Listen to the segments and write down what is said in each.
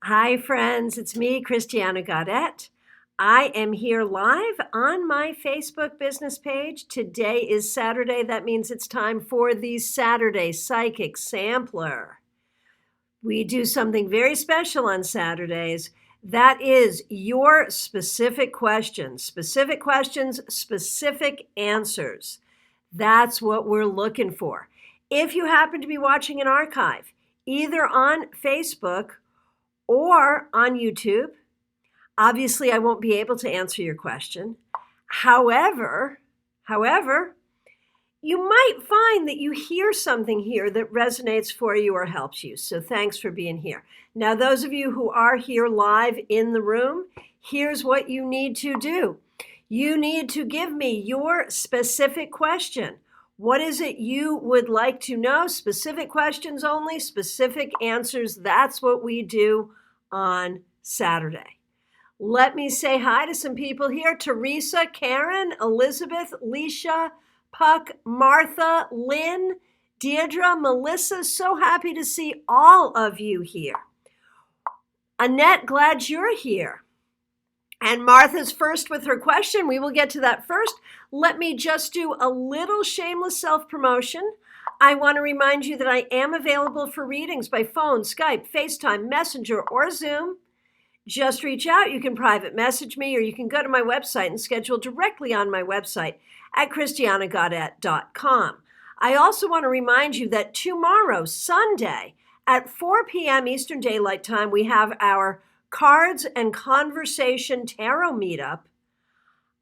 Hi, friends. It's me, Christiana Gaudet. I am here live on my Facebook business page. Today is Saturday. That means it's time for the Saturday Psychic Sampler. We do something very special on Saturdays. That is your specific questions, specific answers. That's what we're looking for. If you happen to be watching an archive, either on Facebook or on YouTube. Obviously, I won't be able to answer your question. However, you might find that you hear something here that resonates for you or helps you. So thanks for being here. Now, those of you who are here live in the room, here's what you need to do. You need to give me your specific question. What is it you would like to know? Specific questions only, specific answers. That's what we do on Saturday. Let me say hi to some people here. Teresa, Karen, Elizabeth, Leisha, Puck, Martha, Lynn, Deirdre, Melissa. So happy to see all of you here. Annette, glad you're here. And Martha's first with her question. We will get to that first. Let me just do a little shameless self-promotion. I want to remind you that I am available for readings by phone, Skype, FaceTime, Messenger, or Zoom. Just reach out. You can private message me, or you can go to my website and schedule directly on my website at christianagaudet.com. I also want to remind you that tomorrow, Sunday, at 4 p.m. Eastern Daylight Time, we have our Cards and Conversation Tarot Meetup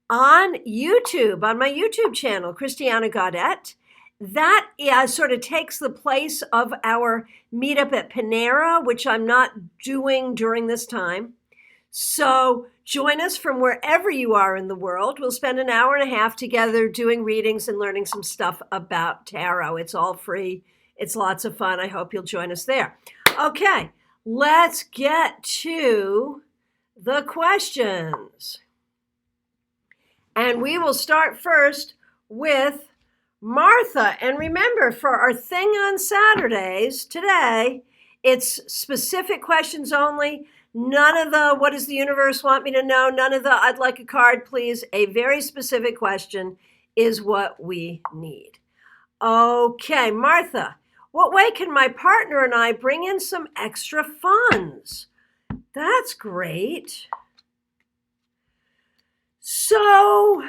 on YouTube, on my YouTube channel, Christiana Gaudet. That sort of takes the place of our meetup at Panera, which I'm not doing during this time. So join us from wherever you are in the world. We'll spend an hour and a half together doing readings and learning some stuff about tarot. It's all free. It's lots of fun. I hope you'll join us there. Okay, let's get to the questions. And we will start first with Martha. And remember, for our thing on Saturdays today, it's specific questions only. None of the what does the universe want me to know? None of the I'd like a card, please. A very specific question is what we need. Okay, Martha, what way can my partner and I bring in some extra funds? That's great. So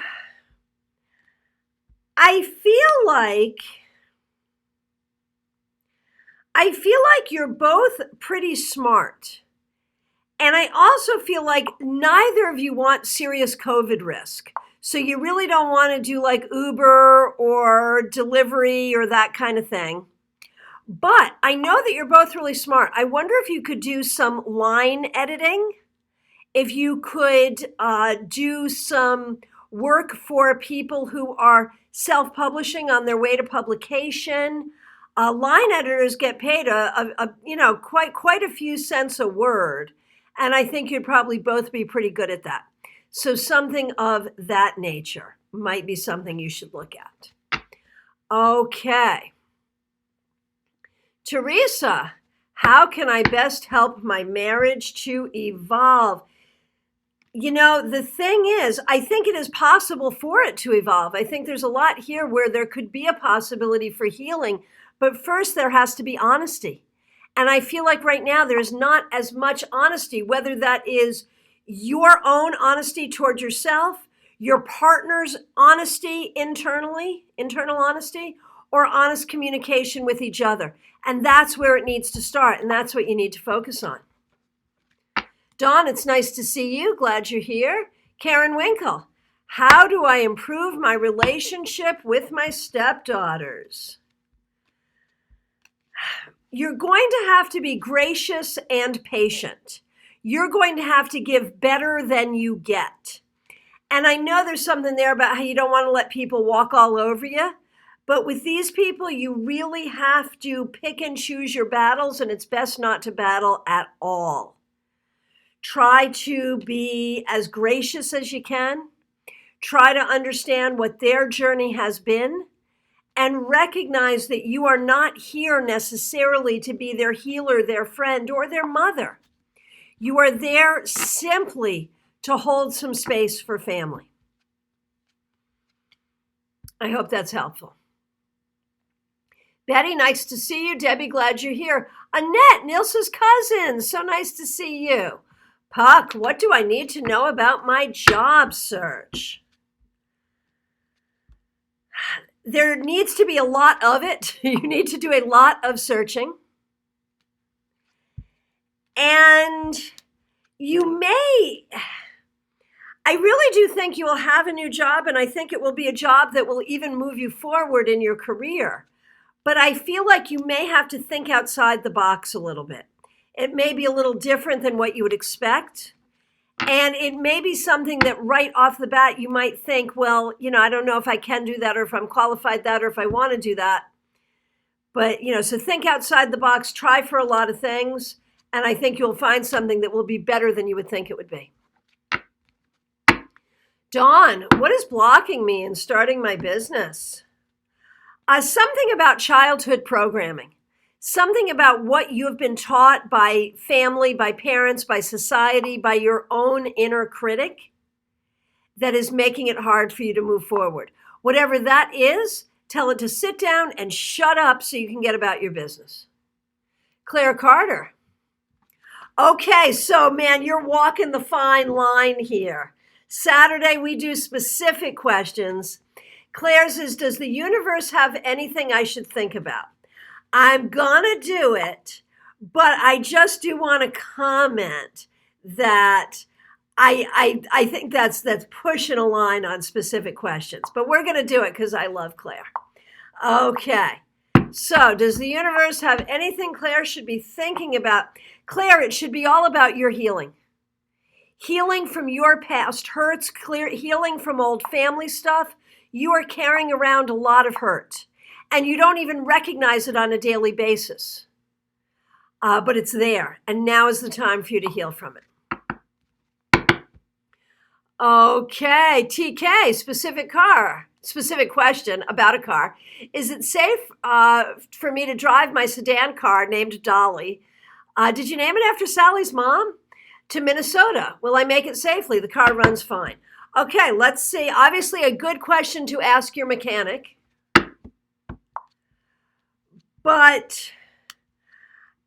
I feel like you're both pretty smart. And I also feel like neither of you want serious COVID risk. So you really don't want to do like Uber or delivery or that kind of thing. But I know that you're both really smart. I wonder if you could do some line editing, if you could do some work for people who are self-publishing on their way to publication. Line editors get paid quite a few cents a word, and I think you'd probably both be pretty good at that. So something of that nature might be something you should look at. Okay. Teresa, how can I best help my marriage to evolve? You know, the thing is, I think it is possible for it to evolve. I think there's a lot here where there could be a possibility for healing, but first there has to be honesty. And I feel like right now there's not as much honesty, whether that is your own honesty toward yourself, your partner's honesty internal honesty, or honest communication with each other. And that's where it needs to start, and that's what you need to focus on. Dawn, it's nice to see you. Glad you're here. Karen Winkle, how do I improve my relationship with my stepdaughters? You're going to have to be gracious and patient. You're going to have to give better than you get. And I know there's something there about how you don't want to let people walk all over you. But with these people, you really have to pick and choose your battles, and it's best not to battle at all. Try to be as gracious as you can. Try to understand what their journey has been, and recognize that you are not here necessarily to be their healer, their friend, or their mother. You are there simply to hold some space for family. I hope that's helpful. Betty, nice to see you. Debbie, glad you're here. Annette, Nilsa's cousin, so nice to see you. Puck, what do I need to know about my job search? There needs to be a lot of it. You need to do a lot of searching. And I really do think you will have a new job, and I think it will be a job that will even move you forward in your career. But I feel like you may have to think outside the box a little bit. It may be a little different than what you would expect. And it may be something that right off the bat you might think, well, I don't know if I can do that or if I'm qualified that or if I want to do that. But, so think outside the box, try for a lot of things, and I think you'll find something that will be better than you would think it would be. Dawn, what is blocking me in starting my business? Something about childhood programming. Something about what you have been taught by family, by parents, by society, by your own inner critic that is making it hard for you to move forward. Whatever that is, tell it to sit down and shut up so you can get about your business. Claire Carter. Okay, so man, you're walking the fine line here. Saturday, we do specific questions. Claire's is, does the universe have anything I should think about? I'm gonna do it, but I just do want to comment that I think that's pushing a line on specific questions, but we're gonna do it because I love Claire. Okay, so does the universe have anything Claire should be thinking about? Claire, it should be all about your healing. Healing from your past hurts, healing from old family stuff. You are carrying around a lot of hurt. And you don't even recognize it on a daily basis. But it's there. And now is the time for you to heal from it. Okay, TK, specific question about a car. Is it safe for me to drive my sedan car named Dolly? Did you name it after Sally's mom? To Minnesota. Will I make it safely? The car runs fine. Okay, let's see. Obviously a good question to ask your mechanic. But,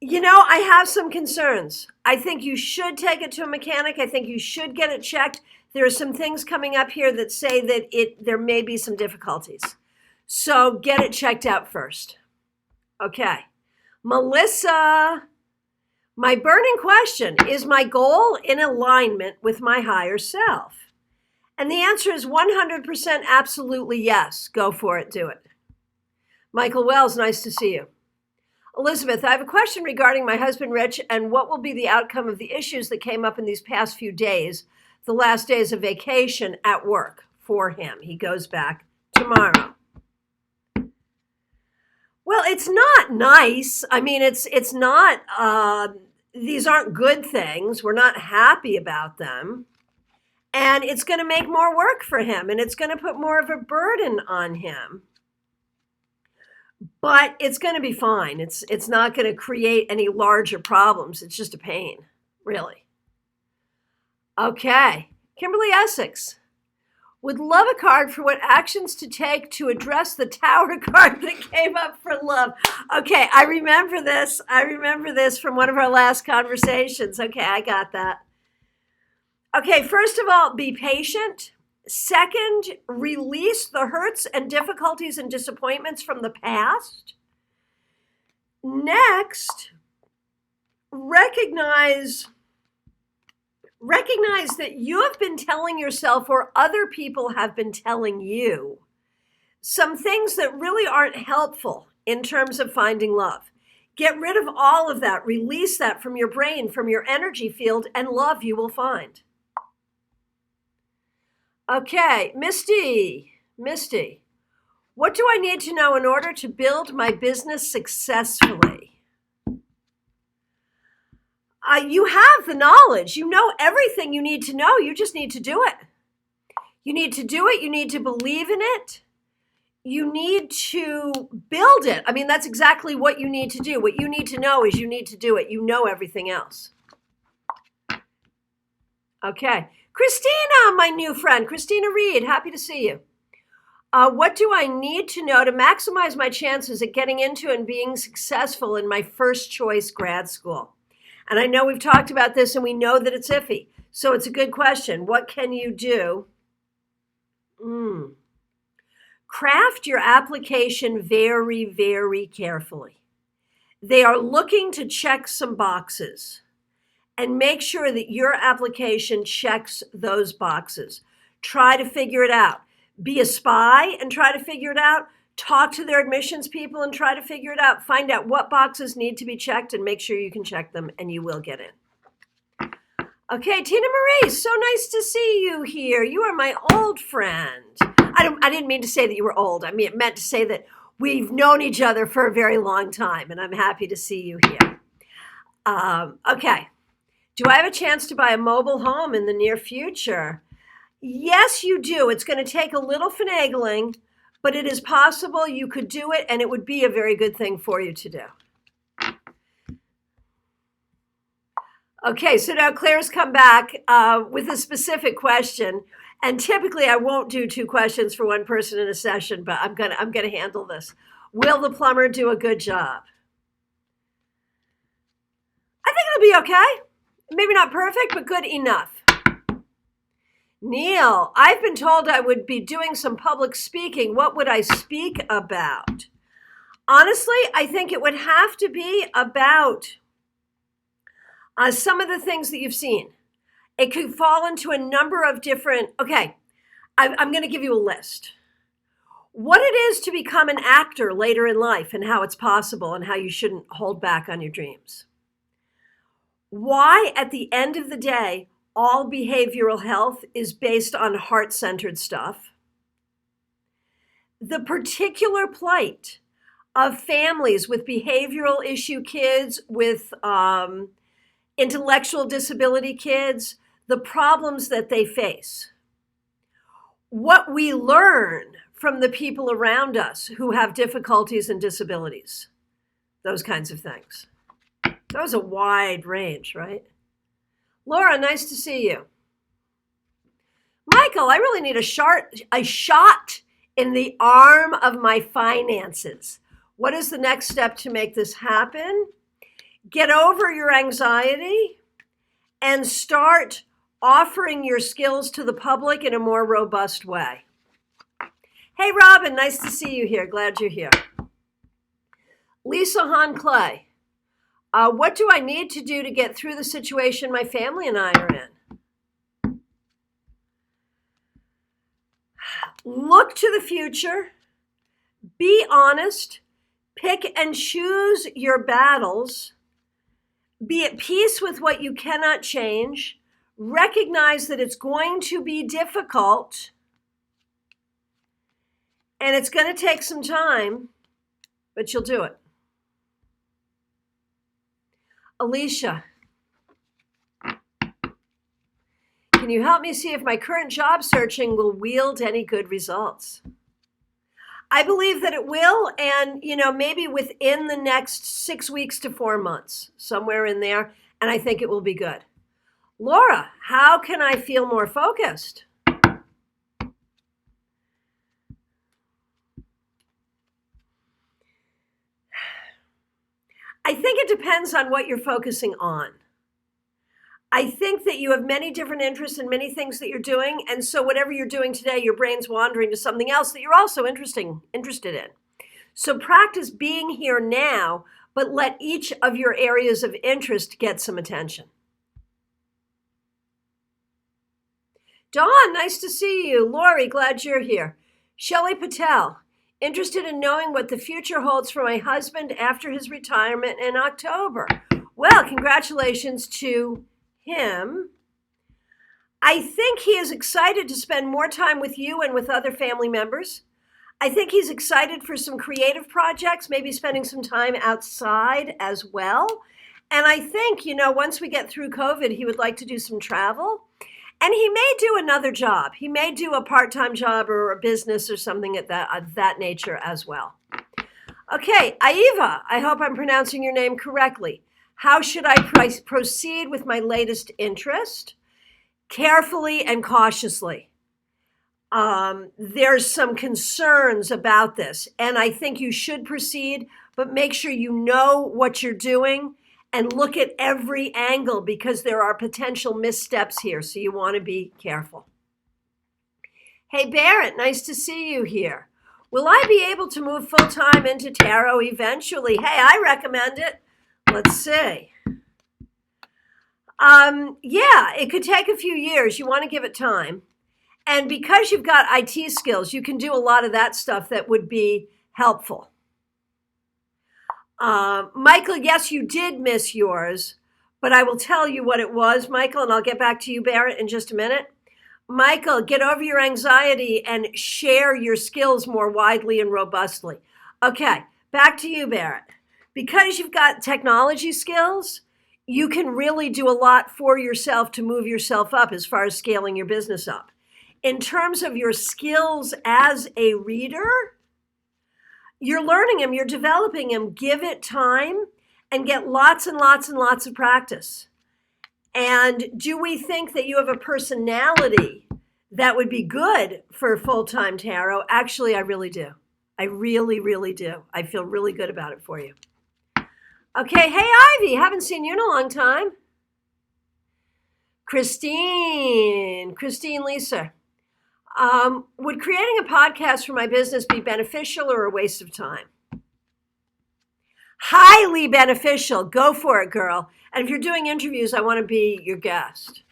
I have some concerns. I think you should take it to a mechanic. I think you should get it checked. There are some things coming up here that say that there may be some difficulties. So get it checked out first. Okay. Melissa, my burning question, is my goal in alignment with my higher self? And the answer is 100% absolutely yes. Go for it. Do it. Michael Wells, nice to see you. Elizabeth, I have a question regarding my husband, Rich, and what will be the outcome of the issues that came up in these past few days, the last days of vacation at work for him. He goes back tomorrow. Well, it's not nice. I mean, it's not, these aren't good things. We're not happy about them. And it's going to make more work for him, and it's going to put more of a burden on him. But it's going to be fine. It's not going to create any larger problems. It's just a pain, really. Okay. Kimberly Essex. Would love a card for what actions to take to address the Tower card that came up for love. Okay, I remember this. From one of our last conversations. Okay, I got that. Okay, first of all, be patient. Second, release the hurts and difficulties and disappointments from the past. Next, recognize that you have been telling yourself, or other people have been telling you, some things that really aren't helpful in terms of finding love. Get rid of all of that. Release that from your brain, from your energy field, and love you will find. Okay, Misty, what do I need to know in order to build my business successfully? You have the knowledge. You know everything you need to know. You just need to do it. You need to do it. You need to believe in it. You need to build it. I mean, that's exactly what you need to do. What you need to know is you need to do it. You know everything else. Okay. Christina, my new friend. Christina Reed, happy to see you. What do I need to know to maximize my chances at getting into and being successful in my first choice grad school? And I know we've talked about this and we know that it's iffy. So it's a good question. What can you do? Craft your application very, very carefully. They are looking to check some boxes and make sure that your application checks those boxes. Try to figure it out. Be a spy and try to figure it out. Talk to their admissions people and try to figure it out. Find out what boxes need to be checked and make sure you can check them and you will get in. Okay, Tina Marie, so nice to see you here. You are my old friend. I didn't mean to say that you were old. I meant to say that we've known each other for a very long time, and I'm happy to see you here. Okay. Do I have a chance to buy a mobile home in the near future? Yes, you do. It's going to take a little finagling, but it is possible you could do it, and it would be a very good thing for you to do. Okay, so now Claire's come back with a specific question, and typically I won't do 2 questions for one person in a session, but I'm gonna handle this. Will the plumber do a good job? I think it'll be okay. Maybe not perfect, but good enough. Neil, I've been told I would be doing some public speaking. What would I speak about? Honestly, I think it would have to be about some of the things that you've seen. It could fall into a number of different, okay, I'm going to give you a list. What it is to become an actor later in life and how it's possible and how you shouldn't hold back on your dreams. Why, at the end of the day, all behavioral health is based on heart-centered stuff. The particular plight of families with behavioral issue kids, with intellectual disability kids, the problems that they face. What we learn from the people around us who have difficulties and disabilities, those kinds of things. That was a wide range, right? Laura, nice to see you. Michael, I really need a shot in the arm of my finances. What is the next step to make this happen? Get over your anxiety and start offering your skills to the public in a more robust way. Hey, Robin, nice to see you here. Glad you're here. Lisa Hahn Clay, what do I need to do to get through the situation my family and I are in? Look to the future. Be honest. Pick and choose your battles. Be at peace with what you cannot change. Recognize that it's going to be difficult and it's going to take some time, but you'll do it. Alicia, can you help me see if my current job searching will yield any good results? I believe that it will, and maybe within the next 6 weeks to 4 months, somewhere in there, and I think it will be good. Laura, how can I feel more focused? I think it depends on what you're focusing on. I think that you have many different interests and many things that you're doing. And so whatever you're doing today, your brain's wandering to something else that you're also interested in. So practice being here now, but let each of your areas of interest get some attention. Dawn, nice to see you. Lori, glad you're here. Shelley Patel, interested in knowing what the future holds for my husband after his retirement in October. Well, congratulations to him. I think he is excited to spend more time with you and with other family members. I think he's excited for some creative projects, maybe spending some time outside as well. And I think, once we get through COVID, he would like to do some travel. And he may do another job. He may do a part-time job or a business or something of that nature as well. Okay, Aiva, I hope I'm pronouncing your name correctly. How should I proceed with my latest interest? carefully and cautiously. There's some concerns about this, and I think you should proceed, but make sure you know what you're doing and look at every angle because there are potential missteps here, so you want to be careful. Hey, Barrett, nice to see you here. Will I be able to move full-time into tarot eventually? Hey, I recommend it. Let's see. Yeah, it could take a few years. You want to give it time. And because you've got IT skills, you can do a lot of that stuff that would be helpful. Michael, yes, you did miss yours, but I will tell you what it was, Michael, and I'll get back to you, Barrett, in just a minute. Michael, get over your anxiety and share your skills more widely and robustly. Okay, back to you, Barrett. Because you've got technology skills, you can really do a lot for yourself to move yourself up as far as scaling your business up. In terms of your skills as a reader, you're learning them, you're developing them. Give it time and get lots and lots and lots of practice. And do we think that you have a personality that would be good for full-time tarot? Actually, I really do. I really, really do. I feel really good about it for you. Okay, hey, Ivy, haven't seen you in a long time. Christine Lisa. Would creating a podcast for my business be beneficial or a waste of time? Highly beneficial. Go for it, girl. And if you're doing interviews, I want to be your guest.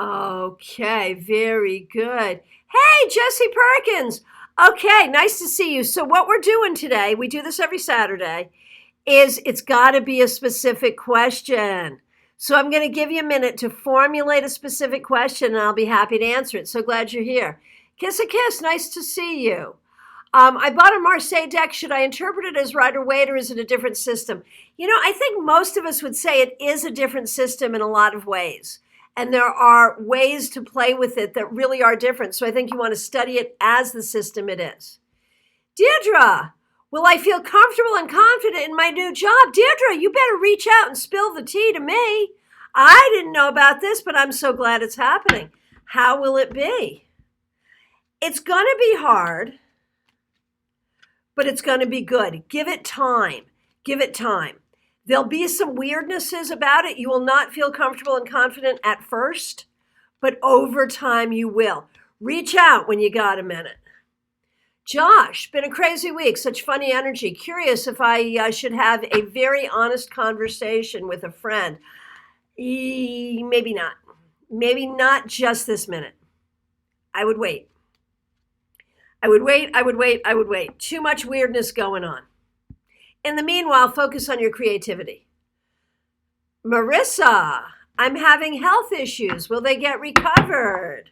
Okay, very good. Hey, Jesse Perkins. Okay, nice to see you. So what we're doing today, we do this every Saturday, is it's got to be a specific question. So I'm going to give you a minute to formulate a specific question, and I'll be happy to answer it. So glad you're here. Kiss a kiss. Nice to see you. I bought a Marseille deck. Should I interpret it as Rider-Waite, or is it a different system? You know, I think most of us would say it is a different system in a lot of ways. And there are ways to play with it that really are different. So I think you want to study it as the system it is. Deirdre, will I feel comfortable and confident in my new job? Deirdre, you better reach out and spill the tea to me. I didn't know about this, but I'm so glad it's happening. How will it be? It's going to be hard, but it's going to be good. Give it time. Give it time. There'll be some weirdnesses about it. You will not feel comfortable and confident at first, but over time you will. Reach out when you got a minute. Josh, been a crazy week, such funny energy. Curious if I should have a very honest conversation with a friend. Maybe not. Maybe not just this minute. I would wait. I would wait. Too much weirdness going on. In the meanwhile, focus on your creativity. Marissa, I'm having health issues. Will they get recovered?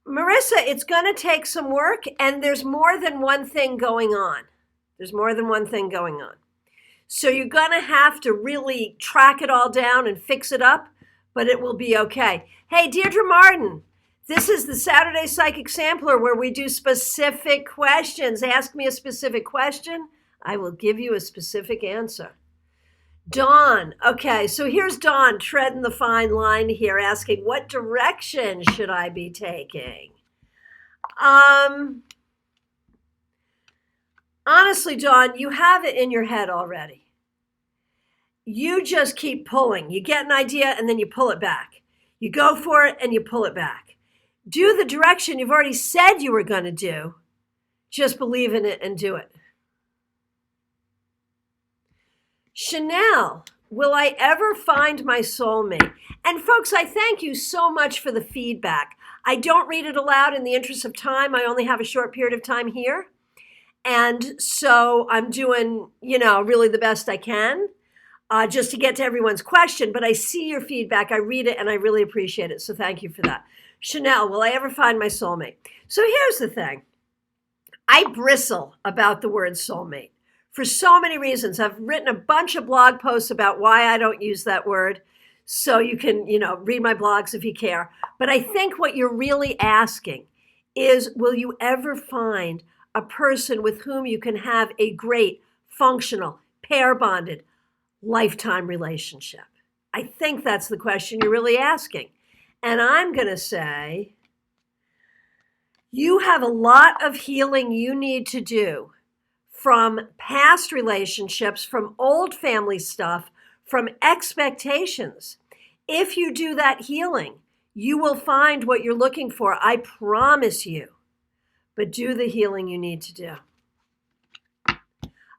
Marissa, it's going to take some work, and there's more than one thing going on. So you're going to have to really track it all down and fix it up, but it will be okay. Hey, Deirdre Martin, this is the Saturday Psychic Sampler where we do specific questions. Ask me a specific question. I will give you a specific answer. Dawn. Okay, so here's Dawn treading the fine line here, asking, what direction should I be taking? Honestly, Dawn, you have it in your head already. You just keep pulling. You get an idea and then you pull it back. You go for it and you pull it back. Do the direction you've already said you were going to do. Just believe in it and do it. Chanel, will I ever find my soulmate? And folks, I thank you so much for the feedback. I don't read it aloud in the interest of time. I only have a short period of time here. And so I'm doing, really the best I can just to get to everyone's question. But I see your feedback. I read it and I really appreciate it. So thank you for that. Chanel, will I ever find my soulmate? So here's the thing. I bristle about the word soulmate. For so many reasons. I've written a bunch of blog posts about why I don't use that word. So you can, read my blogs if you care. But I think what you're really asking is, will you ever find a person with whom you can have a great, functional, pair-bonded, lifetime relationship? I think that's the question you're really asking. And I'm going to say, you have a lot of healing you need to do from past relationships, from old family stuff, from expectations. If you do that healing, you will find what you're looking for. I promise you. But do the healing you need to do.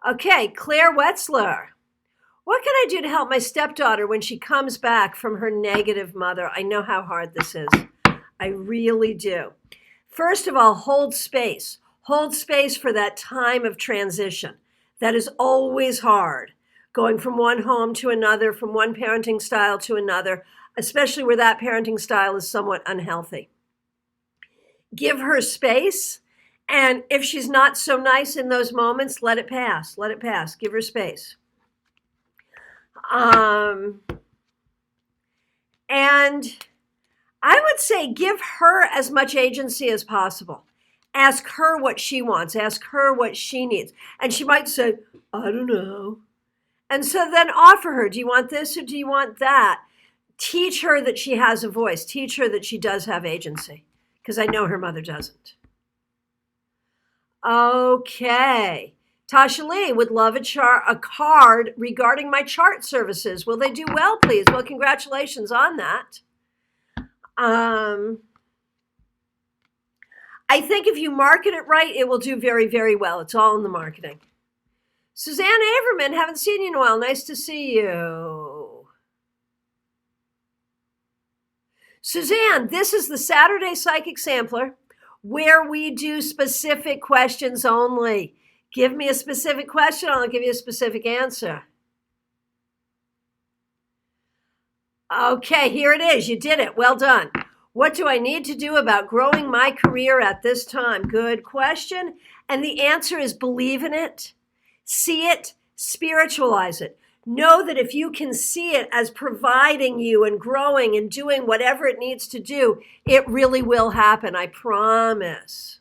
Okay, Claire Wetzler. What can I do to help my stepdaughter when she comes back from her negative mother? I know how hard this is. I really do. First of all, hold space. Hold space for that time of transition. That is always hard. Going from one home to another, from one parenting style to another, especially where that parenting style is somewhat unhealthy. Give her space. And if she's not so nice in those moments, let it pass. Let it pass. Give her space. And I would say give her as much agency as possible. Ask her what she wants. Ask her what she needs. And she might say, I don't know. And so then offer her, do you want this or do you want that? Teach her that she has a voice. Teach her that she does have agency. Because I know her mother doesn't. Okay. Tasha Lee would love a card regarding my chart services. Will they do well, please? Well, congratulations on that. I think if you market it right, it will do very, very well. It's all in the marketing. Suzanne Averman, haven't seen you in a while. Nice to see you. Suzanne, this is the Saturday Psychic Sampler where we do specific questions only. Give me a specific question, I'll give you a specific answer. Okay, here it is. You did it. Well done. What do I need to do about growing my career at this time? Good question. And the answer is believe in it, see it, spiritualize it. Know that if you can see it as providing you and growing and doing whatever it needs to do, it really will happen. I promise.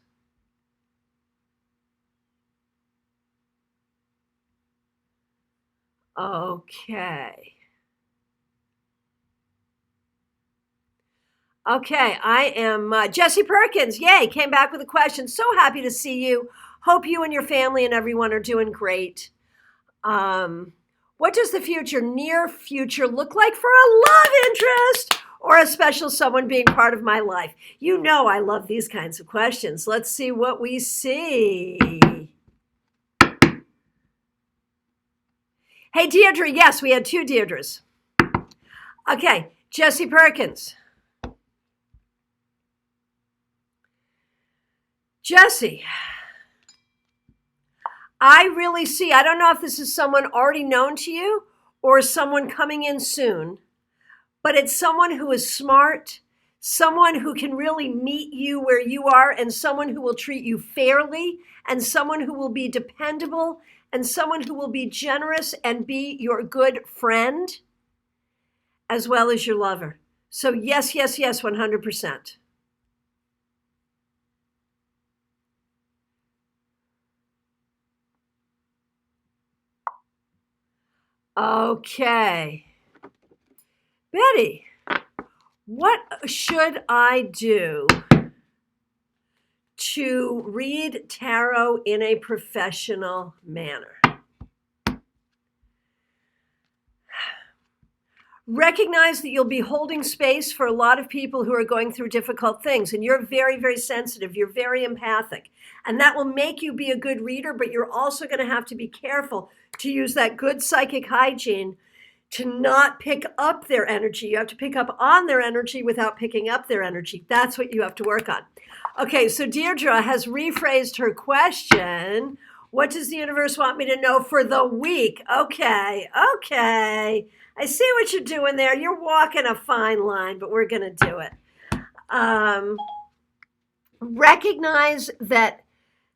Okay. Okay, I am Jesse Perkins. Yay, came back with a question. So happy to see you. Hope you and your family and everyone are doing great. What does the near future look like for a love interest or a special someone being part of my life? You know I love these kinds of questions. Let's see what we see. Hey, Deirdre. Yes, we had two Deirdres. Okay, Jesse Perkins. Jesse, I really see, I don't know if this is someone already known to you or someone coming in soon, but it's someone who is smart, someone who can really meet you where you are, and someone who will treat you fairly, and someone who will be dependable, and someone who will be generous and be your good friend, as well as your lover. So yes, 100%. Okay. Betty, what should I do to read tarot in a professional manner? Recognize that you'll be holding space for a lot of people who are going through difficult things, and you're very, very sensitive. You're very empathic, and that will make you be a good reader, but you're also going to have to be careful to use that good psychic hygiene to not pick up their energy. You have to pick up on their energy without picking up their energy. That's what you have to work on. Okay, so Deirdre has rephrased her question. What does the universe want me to know for the week? Okay. I see what you're doing there. You're walking a fine line, but we're going to do it. Recognize that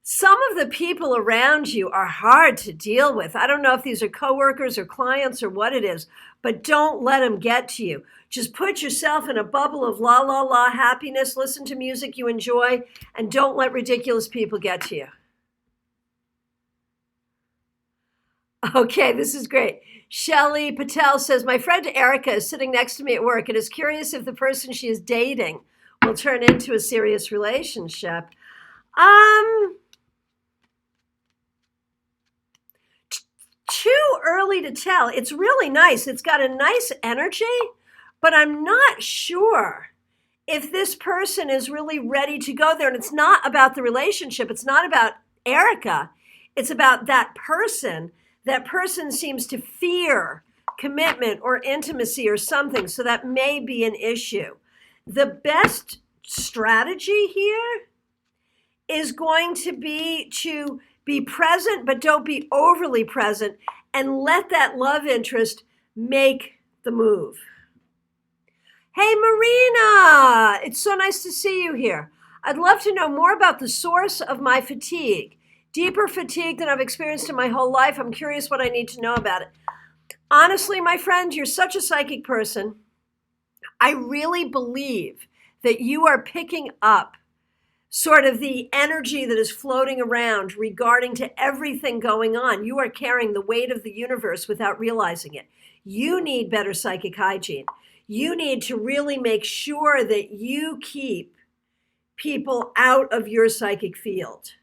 some of the people around you are hard to deal with. I don't know if these are coworkers or clients or what it is, but don't let them get to you. Just put yourself in a bubble of la, la, la happiness. Listen to music you enjoy, and don't let ridiculous people get to you. Okay, this is great. Shelly Patel says, my friend Erica is sitting next to me at work and is curious if the person she is dating will turn into a serious relationship. Too early to tell. It's really nice. It's got a nice energy, but I'm not sure if this person is really ready to go there. And it's not about the relationship. It's not about Erica. It's about that person. That person seems to fear commitment or intimacy or something. So that may be an issue. The best strategy here is going to be present, but don't be overly present, and let that love interest make the move. Hey, Marina, it's so nice to see you here. I'd love to know more about the source of my fatigue. Deeper fatigue than I've experienced in my whole life. I'm curious what I need to know about it. Honestly, my friend, you're such a psychic person. I really believe that you are picking up sort of the energy that is floating around regarding to everything going on. You are carrying the weight of the universe without realizing it. You need better psychic hygiene. You need to really make sure that you keep people out of your psychic field.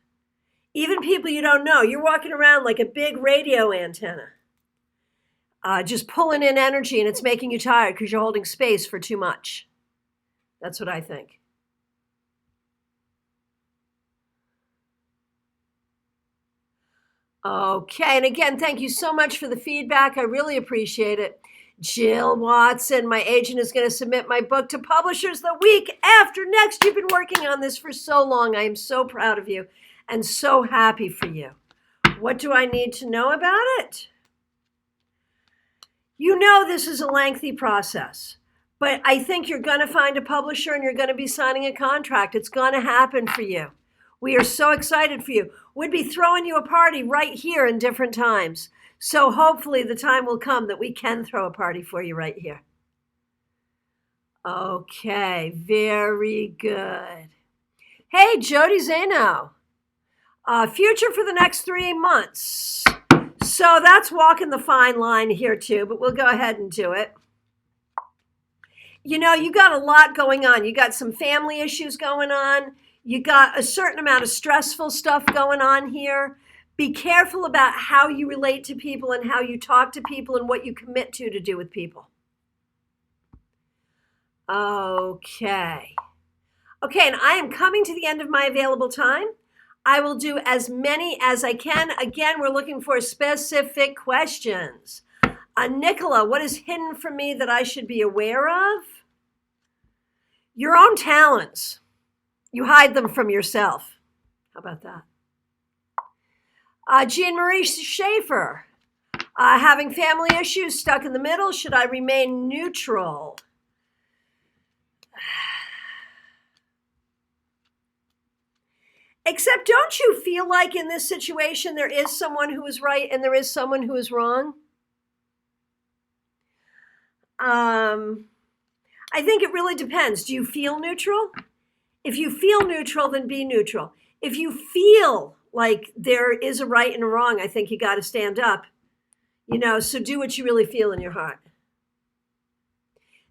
Even people you don't know. You're walking around like a big radio antenna, just pulling in energy, and it's making you tired because you're holding space for too much. That's what I think. Okay, and again, thank you so much for the feedback. I really appreciate it. Jill Watson, my agent, is going to submit my book to publishers the week after next. You've been working on this for so long. I am so proud of you and so happy for you. What do I need to know about it? You know this is a lengthy process, but I think you're going to find a publisher and you're going to be signing a contract. It's going to happen for you. We are so excited for you. We'd be throwing you a party right here in different times. So hopefully the time will come that we can throw a party for you right here. Okay, very good. Hey, Jody Zeno. Future for the next 3 months. So that's walking the fine line here too, but we'll go ahead and do it. You know, you got a lot going on. You got some family issues going on. You got a certain amount of stressful stuff going on here. Be careful about how you relate to people and how you talk to people and what you commit to do with people. Okay. Okay, and I am coming to the end of my available time. I will do as many as I can. Again, we're looking for specific questions. Nicola, what is hidden from me that I should be aware of? Your own talents. You hide them from yourself. How about that? Jean-Marie Schaefer. Having family issues, stuck in the middle. Should I remain neutral? Except, don't you feel like in this situation there is someone who is right and there is someone who is wrong? I think it really depends. Do you feel neutral? If you feel neutral, then be neutral. If you feel like there is a right and a wrong, I think you got to stand up. You know, so do what you really feel in your heart.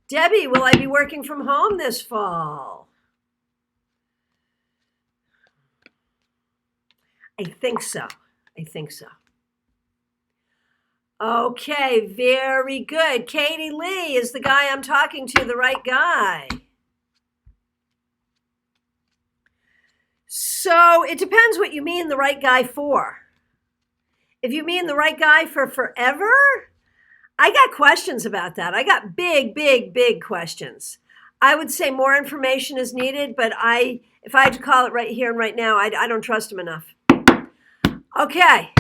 Debbie, will I be working from home this fall? I think so. I think so. Okay, very good. Katie Lee, is the guy I'm talking to the right guy? So it depends what you mean the right guy for. If you mean the right guy for forever, I got questions about that. I got big, big, big questions. I would say more information is needed, but if I had to call it right here and right now, I don't trust him enough. Okay,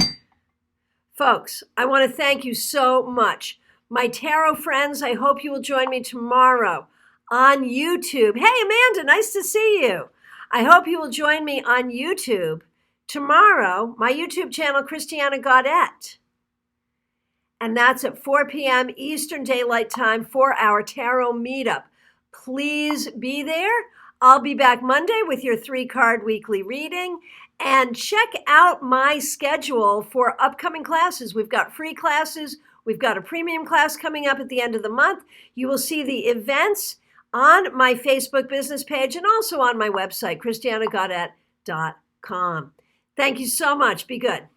folks, I want to thank you so much. My tarot friends, I hope you will join me tomorrow on YouTube. Hey, Amanda, nice to see you. I hope you will join me on YouTube tomorrow, my YouTube channel, Christiana Gaudet. And that's at 4 p.m. Eastern Daylight Time for our tarot meetup. Please be there. I'll be back Monday with your 3-card weekly reading. And check out my schedule for upcoming classes. We've got free classes. We've got a premium class coming up at the end of the month. You will see the events on my Facebook business page and also on my website, christianagaudet.com. Thank you so much. Be good.